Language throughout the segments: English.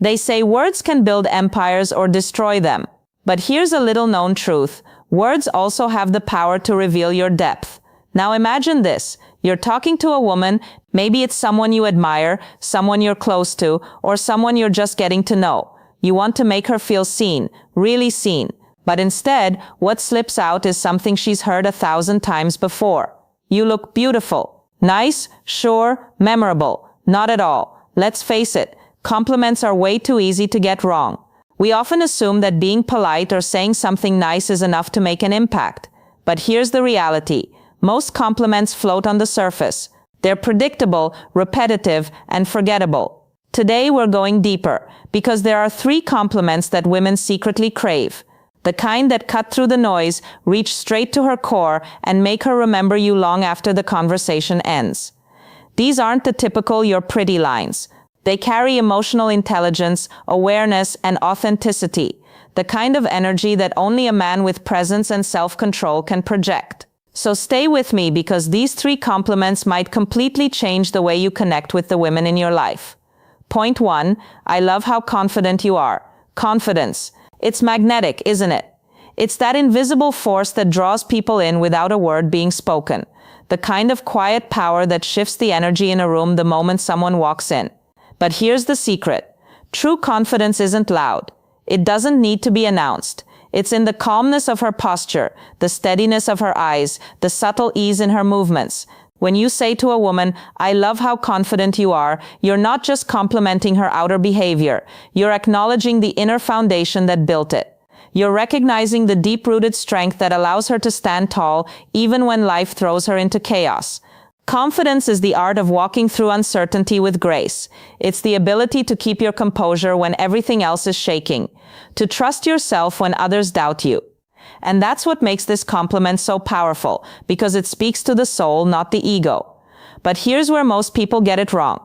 They say words can build empires or destroy them. But here's a little known truth. Words also have the power to reveal your depth. Now imagine this. You're talking to a woman, maybe it's someone you admire, someone you're close to, or someone you're just getting to know. You want to make her feel seen, really seen. But instead, what slips out is something she's heard 1,000 times before. You look beautiful. Nice, sure, memorable. Not at all. Let's face it, compliments are way too easy to get wrong. We often assume that being polite or saying something nice is enough to make an impact. But here's the reality. Most compliments float on the surface. They're predictable, repetitive, and forgettable. Today we're going deeper, because there are 3 compliments that women secretly crave. The kind that cut through the noise, reach straight to her core, and make her remember you long after the conversation ends. These aren't the typical "you're pretty" lines. They carry emotional intelligence, awareness, and authenticity, the kind of energy that only a man with presence and self-control can project. So stay with me, because these 3 compliments might completely change the way you connect with the women in your life. Point 1, I love how confident you are. Confidence. It's magnetic, isn't it? It's that invisible force that draws people in without a word being spoken. The kind of quiet power that shifts the energy in a room the moment someone walks in. But here's the secret. True confidence isn't loud. It doesn't need to be announced. It's in the calmness of her posture, the steadiness of her eyes, the subtle ease in her movements. When you say to a woman, "I love how confident you are," you're not just complimenting her outer behavior. You're acknowledging the inner foundation that built it. You're recognizing the deep-rooted strength that allows her to stand tall even when life throws her into chaos. Confidence is the art of walking through uncertainty with grace. It's the ability to keep your composure when everything else is shaking, to trust yourself when others doubt you. And that's what makes this compliment so powerful, because it speaks to the soul, not the ego. But here's where most people get it wrong.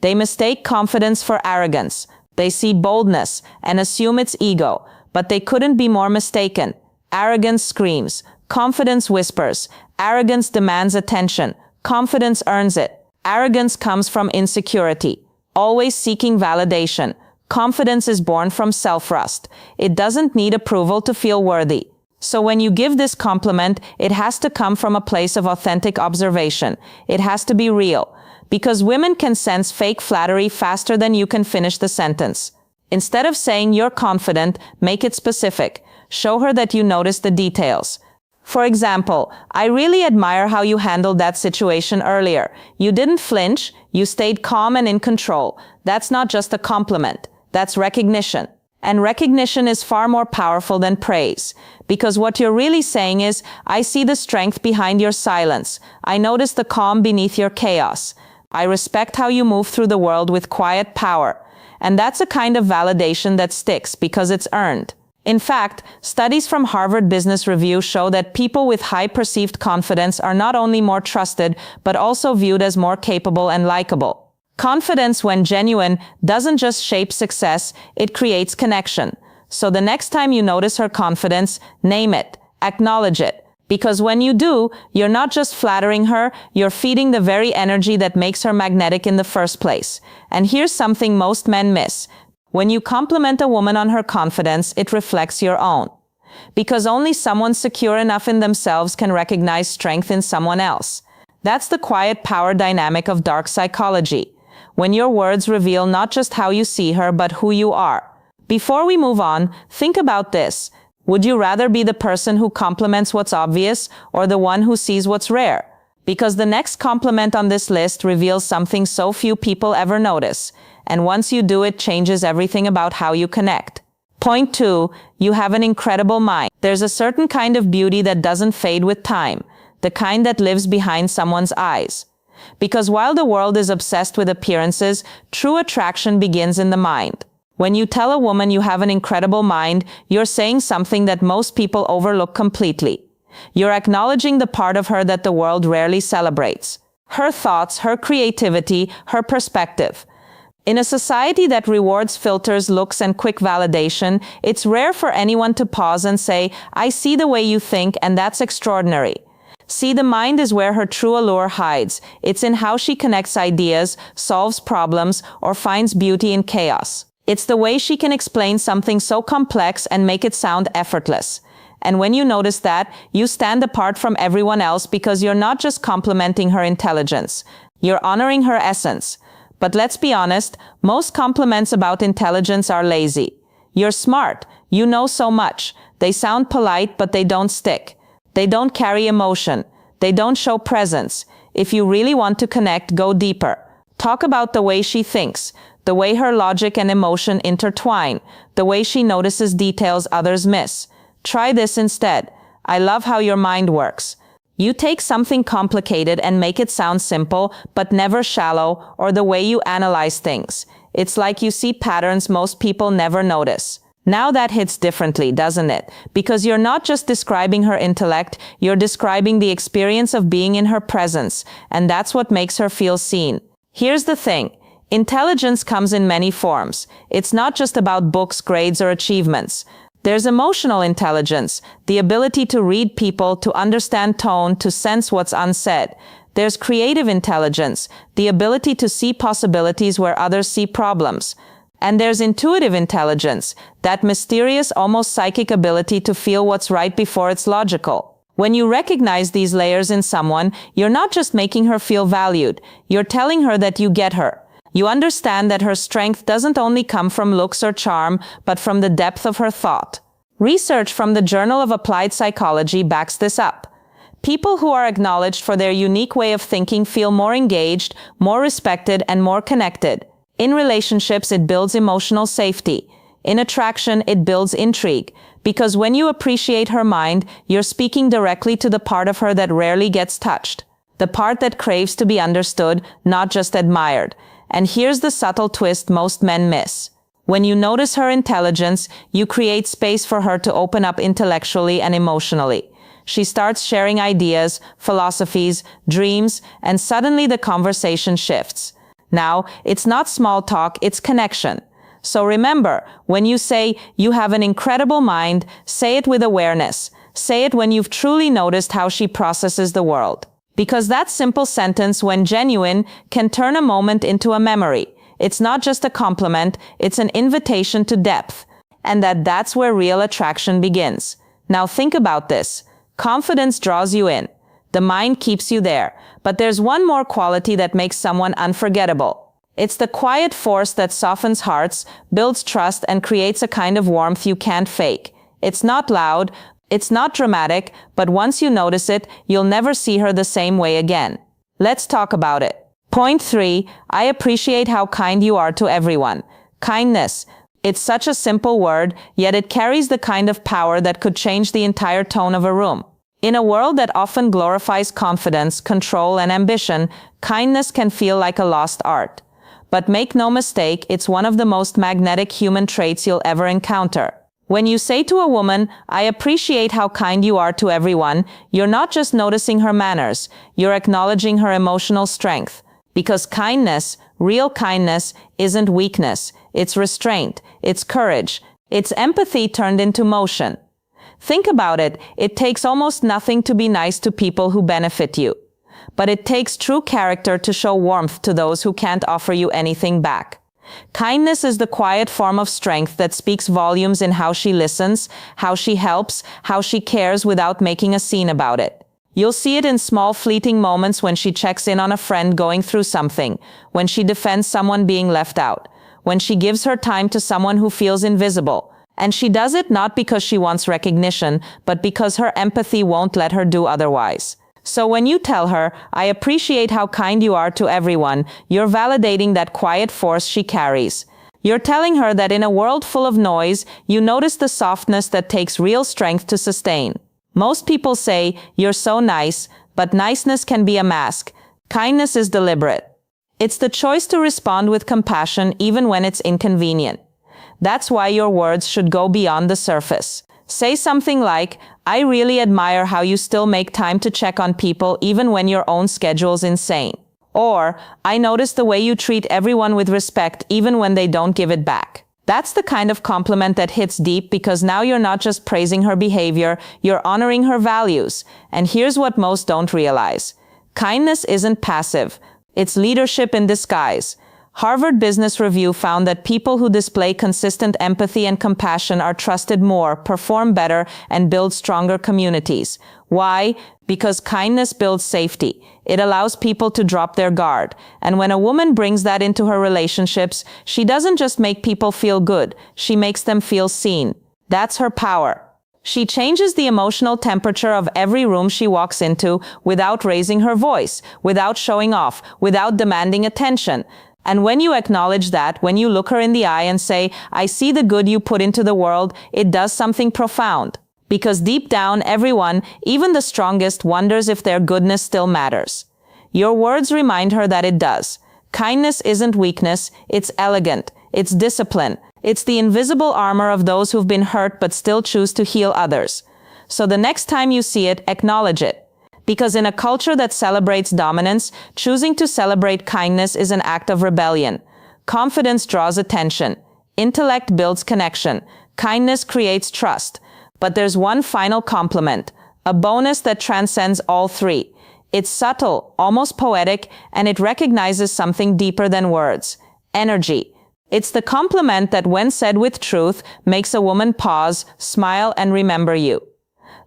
They mistake confidence for arrogance. They see boldness and assume it's ego, but they couldn't be more mistaken. Arrogance screams. Confidence whispers. Arrogance demands attention. Confidence earns it. Arrogance comes from insecurity, always seeking validation. Confidence is born from self-trust. It doesn't need approval to feel worthy. So when you give this compliment, it has to come from a place of authentic observation. It has to be real, because women can sense fake flattery faster than you can finish the sentence. Instead of saying "you're confident," make it specific. Show her that you notice the details. For example, "I really admire how you handled that situation earlier. You didn't flinch, you stayed calm and in control." That's not just a compliment. That's recognition. And recognition is far more powerful than praise. Because what you're really saying is, "I see the strength behind your silence. I notice the calm beneath your chaos. I respect how you move through the world with quiet power." And that's a kind of validation that sticks because it's earned. In fact, studies from Harvard Business Review show that people with high perceived confidence are not only more trusted, but also viewed as more capable and likable. Confidence, when genuine, doesn't just shape success, it creates connection. So the next time you notice her confidence, name it, acknowledge it. Because when you do, you're not just flattering her, you're feeding the very energy that makes her magnetic in the first place. And here's something most men miss. When you compliment a woman on her confidence, it reflects your own. Because only someone secure enough in themselves can recognize strength in someone else. That's the quiet power dynamic of dark psychology. When your words reveal not just how you see her, but who you are. Before we move on, think about this. Would you rather be the person who compliments what's obvious or the one who sees what's rare? Because the next compliment on this list reveals something so few people ever notice. And once you do, it changes everything about how you connect. Point 2, you have an incredible mind. There's a certain kind of beauty that doesn't fade with time, the kind that lives behind someone's eyes. Because while the world is obsessed with appearances, true attraction begins in the mind. When you tell a woman you have an incredible mind, you're saying something that most people overlook completely. You're acknowledging the part of her that the world rarely celebrates. Her thoughts, her creativity, her perspective. In a society that rewards filters, looks, and quick validation, it's rare for anyone to pause and say, "I see the way you think, and that's extraordinary." See, the mind is where her true allure hides. It's in how she connects ideas, solves problems, or finds beauty in chaos. It's the way she can explain something so complex and make it sound effortless. And when you notice that, you stand apart from everyone else because you're not just complimenting her intelligence, you're honoring her essence. But let's be honest, most compliments about intelligence are lazy. You're smart, you know so much. They sound polite, but they don't stick. They don't carry emotion. They don't show presence. If you really want to connect, go deeper. Talk about the way she thinks, the way her logic and emotion intertwine, the way she notices details others miss. Try this instead. I love how your mind works. You take something complicated and make it sound simple, but never shallow, or the way you analyze things. It's like you see patterns most people never notice. Now that hits differently, doesn't it? Because you're not just describing her intellect, you're describing the experience of being in her presence, and that's what makes her feel seen. Here's the thing. Intelligence comes in many forms. It's not just about books, grades, or achievements. There's emotional intelligence, the ability to read people, to understand tone, to sense what's unsaid. There's creative intelligence, the ability to see possibilities where others see problems. And there's intuitive intelligence, that mysterious, almost psychic ability to feel what's right before it's logical. When you recognize these layers in someone, you're not just making her feel valued, you're telling her that you get her. You understand that her strength doesn't only come from looks or charm, but from the depth of her thought. Research from the Journal of Applied Psychology backs this up. People who are acknowledged for their unique way of thinking feel more engaged, more respected, and more connected. In relationships, it builds emotional safety. In attraction, it builds intrigue. Because when you appreciate her mind, you're speaking directly to the part of her that rarely gets touched. The part that craves to be understood, not just admired. And here's the subtle twist most men miss. When you notice her intelligence, you create space for her to open up intellectually and emotionally. She starts sharing ideas, philosophies, dreams, and suddenly the conversation shifts. Now, it's not small talk, it's connection. So remember, when you say, "You have an incredible mind," say it with awareness. Say it when you've truly noticed how she processes the world. Because that simple sentence, when genuine, can turn a moment into a memory. It's not just a compliment, it's an invitation to depth. And that's where real attraction begins. Now think about this. Confidence draws you in. The mind keeps you there. But there's one more quality that makes someone unforgettable. It's the quiet force that softens hearts, builds trust, and creates a kind of warmth you can't fake. It's not loud, it's not dramatic, but once you notice it, you'll never see her the same way again. Let's talk about it. Point 3, I appreciate how kind you are to everyone. Kindness. It's such a simple word, yet it carries the kind of power that could change the entire tone of a room. In a world that often glorifies confidence, control, and ambition, kindness can feel like a lost art. But make no mistake, it's one of the most magnetic human traits you'll ever encounter. When you say to a woman, "I appreciate how kind you are to everyone," you're not just noticing her manners, you're acknowledging her emotional strength. Because kindness, real kindness, isn't weakness, it's restraint, it's courage, it's empathy turned into motion. Think about it, it takes almost nothing to be nice to people who benefit you. But it takes true character to show warmth to those who can't offer you anything back. Kindness is the quiet form of strength that speaks volumes in how she listens, how she helps, how she cares without making a scene about it. You'll see it in small fleeting moments when she checks in on a friend going through something, when she defends someone being left out, when she gives her time to someone who feels invisible. And she does it not because she wants recognition, but because her empathy won't let her do otherwise. So when you tell her, "I appreciate how kind you are to everyone," you're validating that quiet force she carries. You're telling her that in a world full of noise, you notice the softness that takes real strength to sustain. Most people say, "You're so nice," but niceness can be a mask. Kindness is deliberate. It's the choice to respond with compassion even when it's inconvenient. That's why your words should go beyond the surface. Say something like, "I really admire how you still make time to check on people even when your own schedule's insane." Or, "I notice the way you treat everyone with respect even when they don't give it back." That's the kind of compliment that hits deep because now you're not just praising her behavior, you're honoring her values. And here's what most don't realize. Kindness isn't passive. It's leadership in disguise. Harvard Business Review found that people who display consistent empathy and compassion are trusted more, perform better, and build stronger communities. Why? Because kindness builds safety. It allows people to drop their guard. And when a woman brings that into her relationships, she doesn't just make people feel good, she makes them feel seen. That's her power. She changes the emotional temperature of every room she walks into without raising her voice, without showing off, without demanding attention. And when you acknowledge that, when you look her in the eye and say, "I see the good you put into the world," it does something profound. Because deep down, everyone, even the strongest, wonders if their goodness still matters. Your words remind her that it does. Kindness isn't weakness, it's elegant, it's discipline. It's the invisible armor of those who've been hurt but still choose to heal others. So the next time you see it, acknowledge it. Because in a culture that celebrates dominance, choosing to celebrate kindness is an act of rebellion. Confidence draws attention. Intellect builds connection. Kindness creates trust. But there's one final compliment, a bonus that transcends all three. It's subtle, almost poetic, and it recognizes something deeper than words. Energy. It's the compliment that, when said with truth, makes a woman pause, smile, and remember you.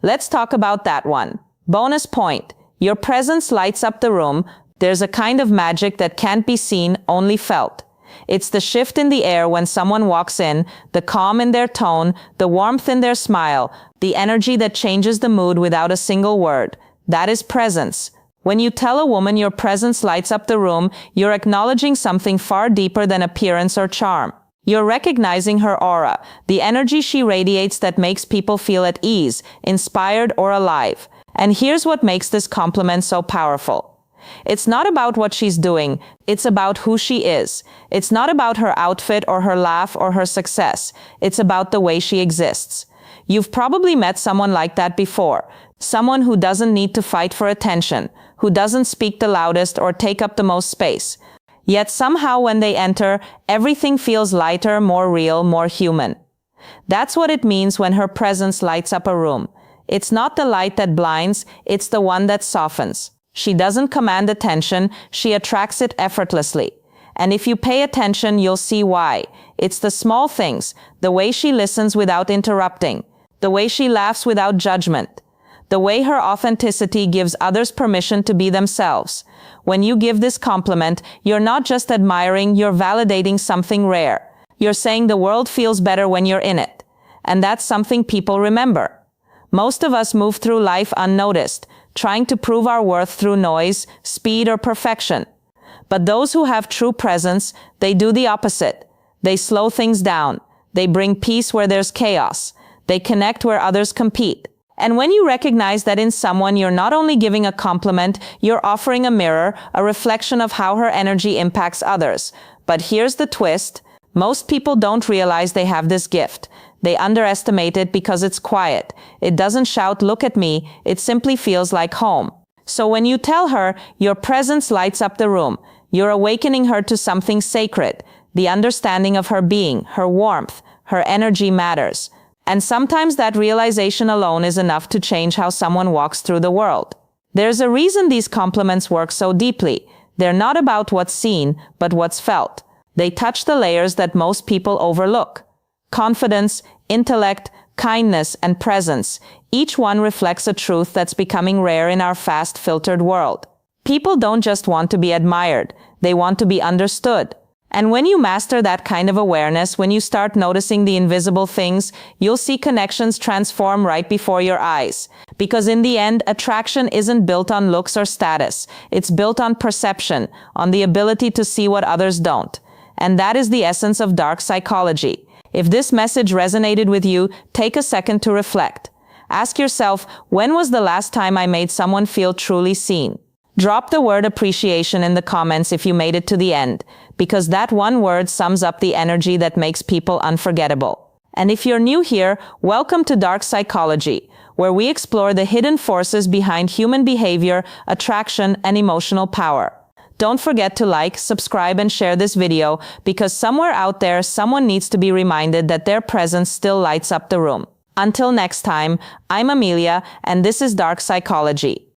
Let's talk about that one. Bonus point. Your presence lights up the room. There's a kind of magic that can't be seen, only felt. It's the shift in the air when someone walks in, the calm in their tone, the warmth in their smile, the energy that changes the mood without a single word. That is presence. When you tell a woman your presence lights up the room, you're acknowledging something far deeper than appearance or charm. You're recognizing her aura, the energy she radiates that makes people feel at ease, inspired, or alive. And here's what makes this compliment so powerful. It's not about what she's doing, it's about who she is. It's not about her outfit or her laugh or her success. It's about the way she exists. You've probably met someone like that before. Someone who doesn't need to fight for attention, who doesn't speak the loudest or take up the most space. Yet somehow when they enter, everything feels lighter, more real, more human. That's what it means when her presence lights up a room. It's not the light that blinds, it's the one that softens. She doesn't command attention, she attracts it effortlessly. And if you pay attention, you'll see why. It's the small things, the way she listens without interrupting, the way she laughs without judgment, the way her authenticity gives others permission to be themselves. When you give this compliment, you're not just admiring, you're validating something rare. You're saying the world feels better when you're in it. And that's something people remember. Most of us move through life unnoticed, trying to prove our worth through noise, speed, or perfection. But those who have true presence, they do the opposite. They slow things down. They bring peace where there's chaos. They connect where others compete. And when you recognize that in someone, you're not only giving a compliment, you're offering a mirror, a reflection of how her energy impacts others. But here's the twist. Most people don't realize they have this gift. They underestimate it because it's quiet. It doesn't shout, "Look at me." It simply feels like home. So when you tell her, your presence lights up the room, you're awakening her to something sacred. The understanding of her being, her warmth, her energy matters. And sometimes that realization alone is enough to change how someone walks through the world. There's a reason these compliments work so deeply. They're not about what's seen, but what's felt. They touch the layers that most people overlook. Confidence, intellect, kindness, and presence. Each one reflects a truth that's becoming rare in our fast-filtered world. People don't just want to be admired, they want to be understood. And when you master that kind of awareness, when you start noticing the invisible things, you'll see connections transform right before your eyes. Because in the end, attraction isn't built on looks or status. It's built on perception, on the ability to see what others don't. And that is the essence of dark psychology. If this message resonated with you, take a second to reflect. Ask yourself, when was the last time I made someone feel truly seen? Drop the word appreciation in the comments if you made it to the end, because that one word sums up the energy that makes people unforgettable. And if you're new here, welcome to Dark Psychology, where we explore the hidden forces behind human behavior, attraction, and emotional power. Don't forget to like, subscribe, and share this video, because somewhere out there, someone needs to be reminded that their presence still lights up the room. Until next time, I'm Amelia, and this is Dark Psychology.